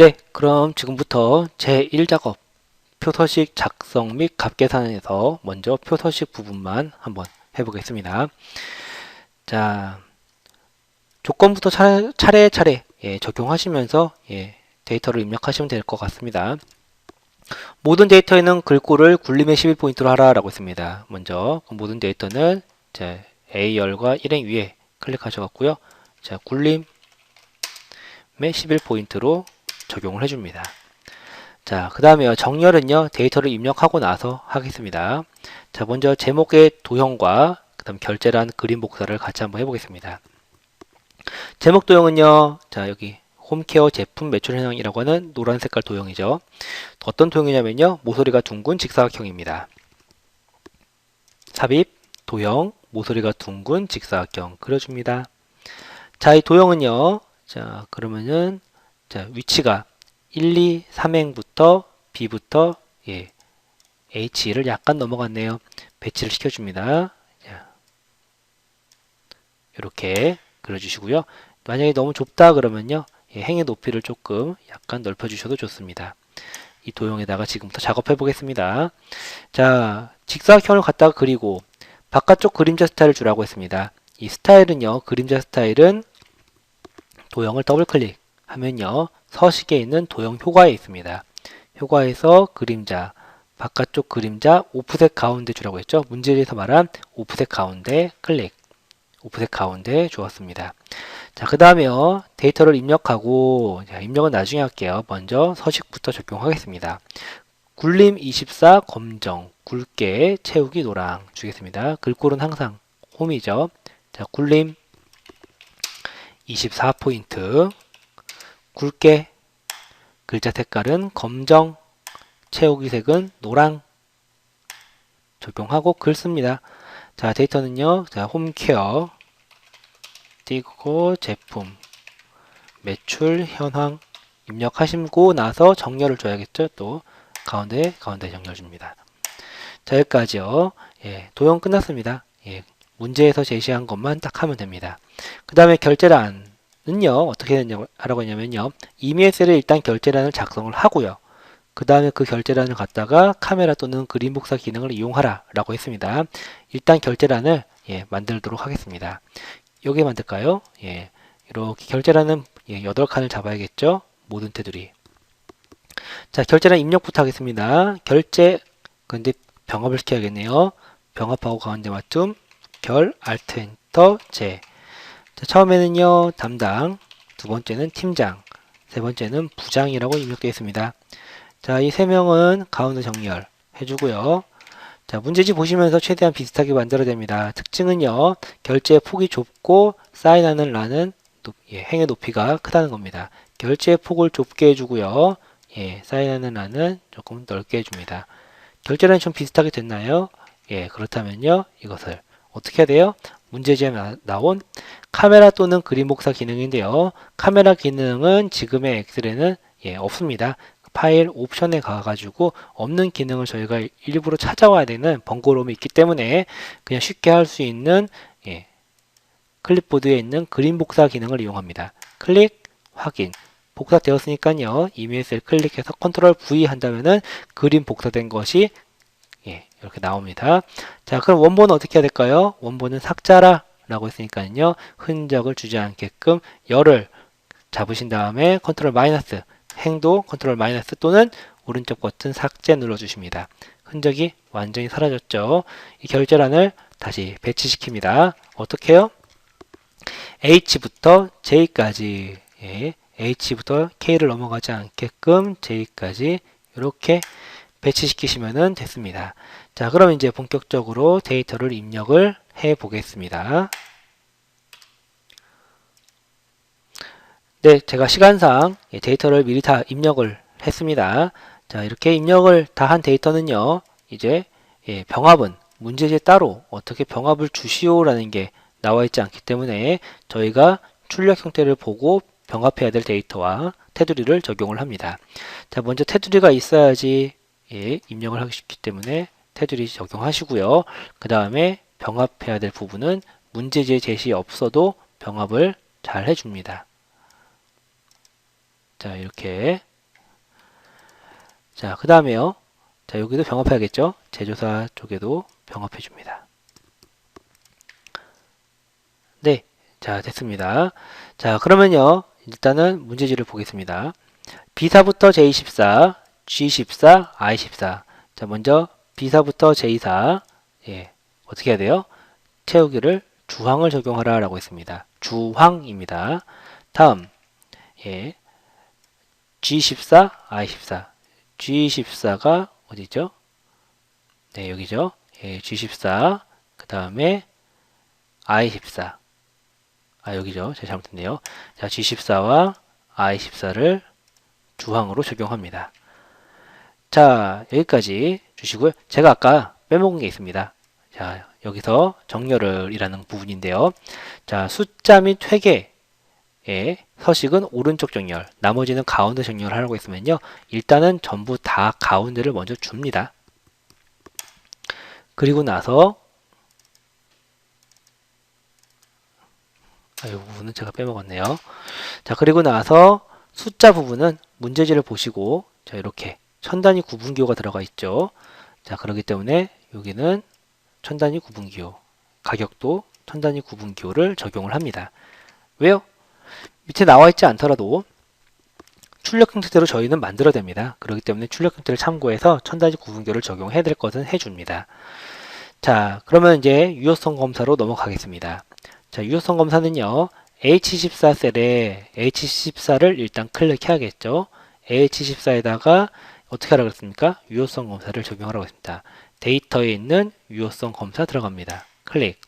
네, 그럼 지금부터 제1작업 표서식 작성 및 값계산에서 먼저 표서식 부분만 한번 해보겠습니다. 자, 조건부터 차례차례 적용하시면서 데이터를 입력하시면 될 것 같습니다. 모든 데이터에는 글꼴을 굴림의 11포인트로 하라라고 했습니다. 먼저 모든 데이터는 A열과 일행 위에 클릭하셔갖고요. 자, 굴림의 11포인트로 적용을 해줍니다. 자, 그 다음에 정렬은요, 데이터를 입력하고 나서 하겠습니다. 자, 먼저 제목의 도형과 그 다음 결제란 그림 복사를 같이 한번 해보겠습니다. 제목 도형은요, 자, 여기 홈케어 제품 매출 현황이라고 하는 노란 색깔 도형이죠. 어떤 도형이냐면요, 모서리가 둥근 직사각형입니다. 삽입, 도형, 모서리가 둥근 직사각형 그려줍니다. 자, 이 도형은요, 자, 그러면은, 자, 위치가 1, 2, 3행부터 B부터 H를 약간 넘어갔네요. 배치를 시켜줍니다. 이렇게 그려주시고요. 만약에 너무 좁다 그러면요, 행의 높이를 조금 약간 넓혀주셔도 좋습니다. 이 도형에다가 지금부터 작업해 보겠습니다. 자, 직사각형을 갖다가 그리고 바깥쪽 그림자 스타일을 주라고 했습니다. 이 스타일은요, 그림자 스타일은 도형을 더블 클릭하면요, 서식에 있는 도형 효과에 있습니다. 효과에서 그림자, 바깥쪽 그림자 오프셋 가운데 주라고 했죠. 문제에서 말한 오프셋 가운데 클릭, 오프셋 가운데 주었습니다. 자, 그 다음에요, 데이터를 입력하고, 자, 입력은 나중에 할게요. 먼저 서식부터 적용하겠습니다. 굴림 24 검정, 굵게 채우기 노랑 주겠습니다. 글꼴은 항상 홈이죠. 자, 굴림 24포인트, 굵게, 글자 색깔은 검정, 채우기 색은 노랑 적용하고 글 씁니다. 자, 데이터는요, 자, 홈케어 띄고 제품 매출 현황 입력하시고 나서 정렬을 줘야겠죠. 또 가운데 정렬 줍니다. 자, 여기까지요. 도형 끝났습니다. 문제에서 제시한 것만 딱 하면 됩니다. 그 다음에 결제란은요, 어떻게 하라고 했냐면요, 이메일 셀에 일단 결제란을 작성을 하고요. 그 다음에 그 결제란을 갖다가 카메라 또는 그림 복사 기능을 이용하라 라고 했습니다. 일단 결제란을 만들도록 하겠습니다. 여기 만들까요? 이렇게 결제란은 8칸을 잡아야겠죠? 모든 테두리. 자, 결제란 입력부터 하겠습니다. 결제, 근데 병합을 시켜야겠네요. 병합하고 가운데 맞춤, 결, 알트, 엔터, 제. 자, 처음에는요, 담당, 두 번째는 팀장, 세 번째는 부장이라고 입력되어 있습니다. 자, 이 세 명은 가운데 정렬 해주고요. 자, 문제집 보시면서 최대한 비슷하게 만들어야 됩니다. 특징은요, 결제의 폭이 좁고 사인하는 란은 행의 높이가 크다는 겁니다. 결제의 폭을 좁게 해주고요. 사인하는 란은 조금 넓게 해줍니다. 결제란이 좀 비슷하게 됐나요? 그렇다면요, 이것을 어떻게 해야 돼요? 문제지에 나온 카메라 또는 그림 복사 기능인데요. 카메라 기능은 지금의 엑셀에는 없습니다. 파일 옵션에 가가지고 없는 기능을 저희가 일부러 찾아와야 되는 번거로움이 있기 때문에 그냥 쉽게 할 수 있는 클립보드에 있는 그림 복사 기능을 이용합니다. 클릭, 확인. 복사되었으니까요. 이메일 셀 클릭해서 컨트롤 V 한다면은 그림 복사된 것이 이렇게 나옵니다. 자, 그럼 원본은 어떻게 해야 될까요? 원본은 삭제하라 라고 했으니까요. 흔적을 주지 않게끔 열을 잡으신 다음에 컨트롤 마이너스 행도 컨트롤 마이너스 또는 오른쪽 버튼 삭제 눌러주십니다. 흔적이 완전히 사라졌죠. 이 결제란을 다시 배치시킵니다. 어떻게 해요? H부터 J까지 H부터 K를 넘어가지 않게끔 J까지 이렇게 배치시키시면 됐습니다. 자, 그럼 이제 본격적으로 데이터를 입력을 해 보겠습니다. 네, 제가 시간상 데이터를 미리 다 입력을 했습니다. 자, 이렇게 입력을 다 한 데이터는요, 이제 병합은 문제지에 따로 어떻게 병합을 주시오라는 게 나와 있지 않기 때문에 저희가 출력 형태를 보고 병합해야 될 데이터와 테두리를 적용을 합니다. 자, 먼저 테두리가 있어야지 입력을 하기 쉽기 때문에 테두리 적용하시고요. 그 다음에 병합해야 될 부분은 문제지에 제시 없어도 병합을 잘 해줍니다. 자, 이렇게 자, 그 다음에요. 자, 여기도 병합해야겠죠? 제조사 쪽에도 병합해 줍니다. 네. 자, 됐습니다. 자, 그러면요. 일단은 문제지를 보겠습니다. B사부터 J14, G14, I14. 자, 먼저 B사부터 J4. 예. 어떻게 해야 돼요? 채우기를 주황을 적용하라 라고 했습니다. 주황입니다. 다음, 예. G14, I14. G14가 어디죠? 네, 여기죠. 예, G14. 그 다음에 I14. 아, 여기죠. 제가 잘못했네요. 자, G14와 I14를 주황으로 적용합니다. 자, 여기까지 주시고요. 제가 아까 빼먹은 게 있습니다. 자, 여기서 정렬을이라는 부분인데요. 자, 숫자 및 회계의 서식은 오른쪽 정렬, 나머지는 가운데 정렬을 하라고 했으면요. 일단은 전부 다 가운데를 먼저 줍니다. 그리고 나서 이 부분은 제가 빼먹었네요. 자, 그리고 나서 숫자 부분은 문제지를 보시고 자, 이렇게 천단위 구분기호가 들어가 있죠. 자, 그렇기 때문에 여기는 천단위 구분기호, 가격도 천단위 구분기호를 적용을 합니다. 왜요? 밑에 나와 있지 않더라도 출력 형태대로 저희는 만들어야 됩니다. 그렇기 때문에 출력 형태를 참고해서 천단위 구분기호를 적용해야 될 것은 해줍니다. 자, 그러면 이제 유효성 검사로 넘어가겠습니다. 자, 유효성 검사는요. H14 셀에 H14를 일단 클릭해야겠죠. H14에다가 어떻게 하라고 했습니까? 유효성 검사를 적용하라고 했습니다. 데이터에 있는 유효성 검사 들어갑니다. 클릭.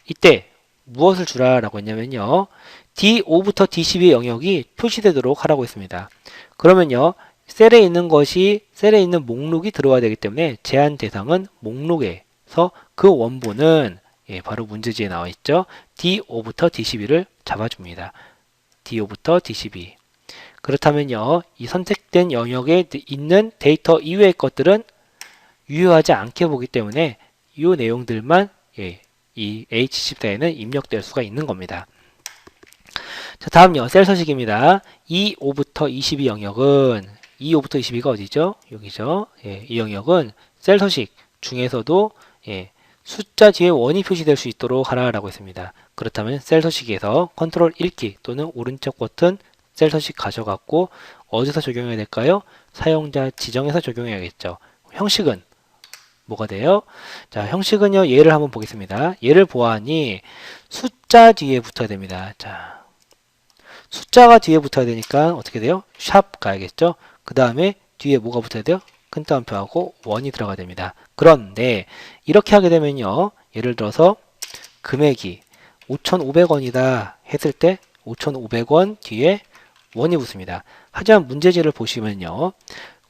이때 무엇을 주라라고 했냐면요. D5부터 D12의 영역이 표시되도록 하라고 했습니다. 그러면요. 셀에 있는 목록이 들어와야 되기 때문에 제한 대상은 목록에서 그 원본은 바로 문제지에 나와 있죠. D5부터 D12를 잡아줍니다. D5부터 D12. 그렇다면요. 이 선택된 영역에 있는 데이터 이외의 것들은 유효하지 않게 보기 때문에 이 내용들만 이 H14에는 입력될 수가 있는 겁니다. 자, 다음요. 셀 서식입니다. 25부터 22 영역은 25부터 22가 어디죠? 여기죠. 이 영역은 셀 서식 중에서도 숫자 뒤에 원이 표시될 수 있도록 하라고 했습니다. 그렇다면 셀 서식에서 컨트롤 1키 또는 오른쪽 버튼 셀 서식 가져갔고 어디서 적용해야 될까요? 사용자 지정에서 적용해야겠죠. 형식은 뭐가 돼요? 자, 형식은요. 얘를 한번 보겠습니다. 얘를 보아하니 숫자 뒤에 붙어야 됩니다. 자, 숫자가 뒤에 붙어야 되니까 어떻게 돼요? 샵 가야겠죠? 그 다음에 뒤에 뭐가 붙어야 돼요? 큰 따옴표하고 원이 들어가야 됩니다. 그런데 이렇게 하게 되면요. 예를 들어서 금액이 5,500원이다 했을 때 5,500원 뒤에 원이 붙습니다. 하지만 문제지를 보시면요.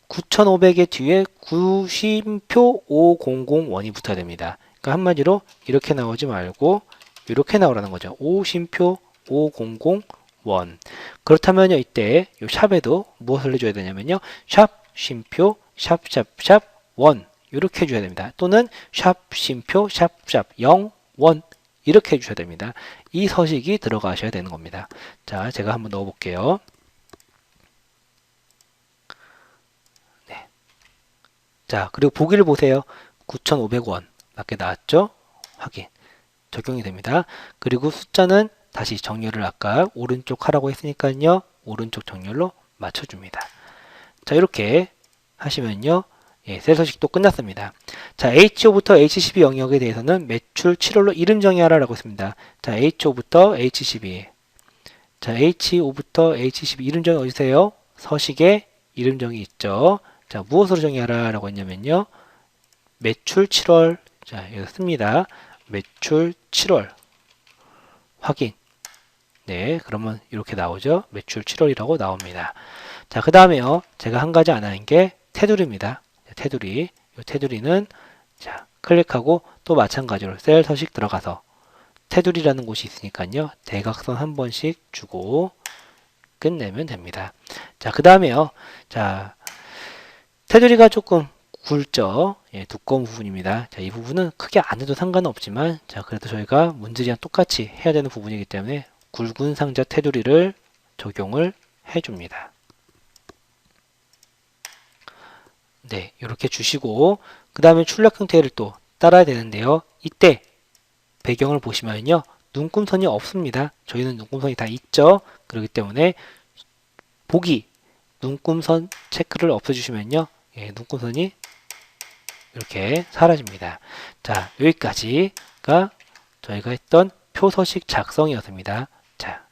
9,500의 뒤에 구심표 500원이 붙어야 됩니다. 그러니까 한마디로 이렇게 나오지 말고 이렇게 나오라는 거죠. 오심표 500원. 그렇다면요. 이때 이 샵에도 무엇을 해줘야 되냐면요. 샵 쉼표 샵샵샵 원 이렇게 해줘야 됩니다. 또는 샵 쉼표 샵샵 0원 이렇게 해주셔야 됩니다. 이 서식이 들어가셔야 되는 겁니다. 자, 제가 한번 넣어볼게요. 네. 자, 그리고 보기를 보세요. 9,500원 맞게 나왔죠? 확인. 적용이 됩니다. 그리고 숫자는 다시 정렬을 아까 오른쪽 하라고 했으니까요. 오른쪽 정렬로 맞춰줍니다. 자, 이렇게 하시면요. 셀 서식도 끝났습니다. 자, H5부터 H12 영역에 대해서는 매출 7월로 이름 정의하라고 했습니다. 자, H5부터 H12. 자, H5부터 H12 이름 정의 어디세요? 서식에 이름 정의 있죠. 자, 무엇으로 정의하라고 했냐면요. 매출 7월. 자, 여기 씁니다. 매출 7월. 확인. 네, 그러면 이렇게 나오죠. 매출 7월이라고 나옵니다. 자, 그 다음에요. 제가 한 가지 안 하는 게 테두리입니다. 테두리. 이 테두리는 자, 클릭하고 또 마찬가지로 셀 서식 들어가서 테두리라는 곳이 있으니까요. 대각선 한 번씩 주고 끝내면 됩니다. 자, 그 다음에요. 자, 테두리가 조금 굵죠. 두꺼운 부분입니다. 자, 이 부분은 크게 안 해도 상관은 없지만 자, 그래도 저희가 문제지랑 똑같이 해야 되는 부분이기 때문에 굵은 상자 테두리를 적용을 해줍니다. 네, 이렇게 주시고 그 다음에 출력 형태를 또 따라야 되는데요. 이때 배경을 보시면요. 눈금선이 없습니다. 저희는 눈금선이 다 있죠. 그렇기 때문에 보기 눈금선 체크를 없애주시면요. 예, 눈금선이 이렇게 사라집니다. 자, 여기까지가 저희가 했던 표서식 작성이었습니다. 자,